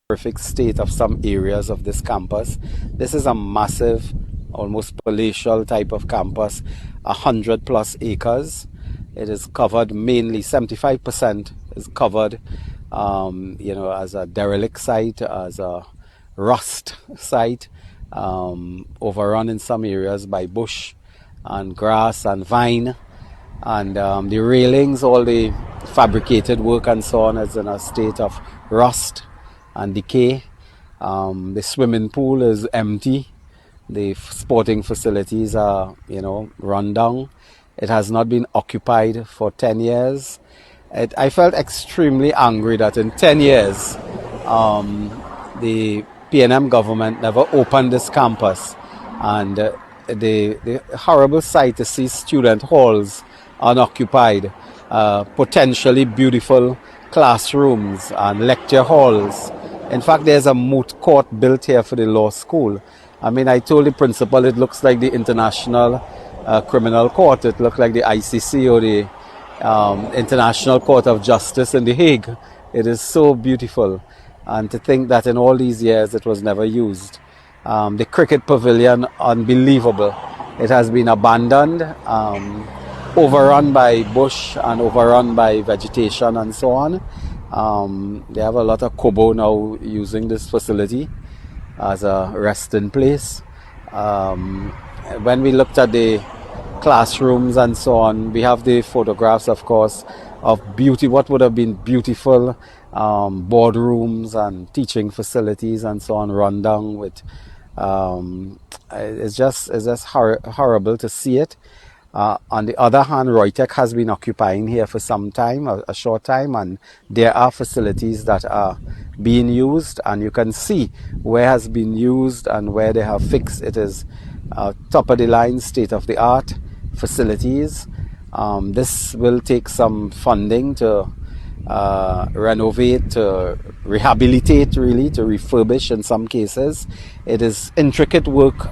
horrific state of some areas of this campus. This is a massive, almost palatial type of campus, 100+ acres. It is covered mainly, 75% is covered, as a derelict site, as a rust site, overrun in some areas by bush and grass and vine. And the railings, all the fabricated work and so on is in a state of rust and decay. The swimming pool is empty. The sporting facilities are, run down. It has not been occupied for 10 years. I felt extremely angry that in 10 years, the PNM government never opened this campus. And the horrible sight to see student halls unoccupied, potentially beautiful classrooms and lecture halls. In fact, there's a moot court built here for the law school. I mean, I told the principal it looks like the International Criminal Court. It looked like the ICC or the International Court of Justice in The Hague. It is so beautiful. And to think that in all these years it was never used. The cricket pavilion, unbelievable. It has been abandoned, overrun by bush and overrun by vegetation and so on. They have a lot of Kobo now using this facility as a resting place. When we looked at the classrooms and so on, we have the photographs, of course, of what would have been beautiful boardrooms and teaching facilities and so on, run down with. It's just horrible to see it. On the other hand, Reutech has been occupying here for some time, a short time, and there are facilities that are being used, and you can see where has been used and where they have fixed. It is top of the line, state of the art facilities. This will take some funding to renovate, to rehabilitate, really, to refurbish in some cases. It is intricate work,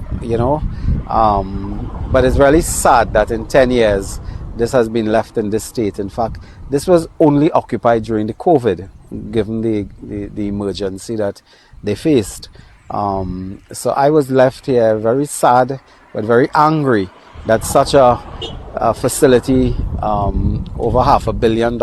but it's really sad that in 10 years this has been left in this state. In fact, this was only occupied during the COVID, given the emergency that they faced. So I was left here very sad but very angry that such a facility, over $500 million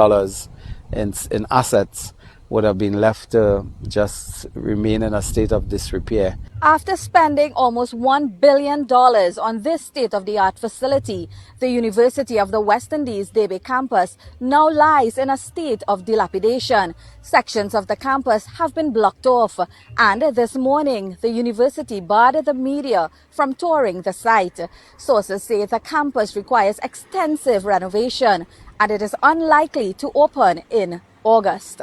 in assets, would have been left to just remain in a state of disrepair. After spending almost $1 billion on this state-of-the-art facility, the University of the West Indies Debe campus now lies in a state of dilapidation. Sections of the campus have been blocked off, and this morning the university barred the media from touring the site. Sources say the campus requires extensive renovation, and it is unlikely to open in August.